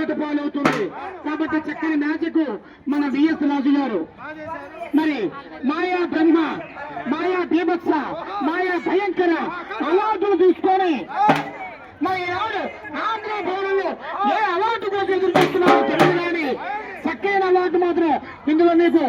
దుర్గత పాలవుతుంది. కాబట్టి చక్కని మ్యాజిక్ మన విఎస్ రాజు గారు మరి మాయా బ్రహ్మ, మాయా బీభత్స, మాయా భయంకర అవార్డులు తీసుకొని మరి ఆంధ్ర భవనంలో ఏ అవార్డు కోసం ఎదురు చూస్తున్నారో తెలియదు కానీ చక్కైన అవార్డు మాత్రం ఇందులో మీకు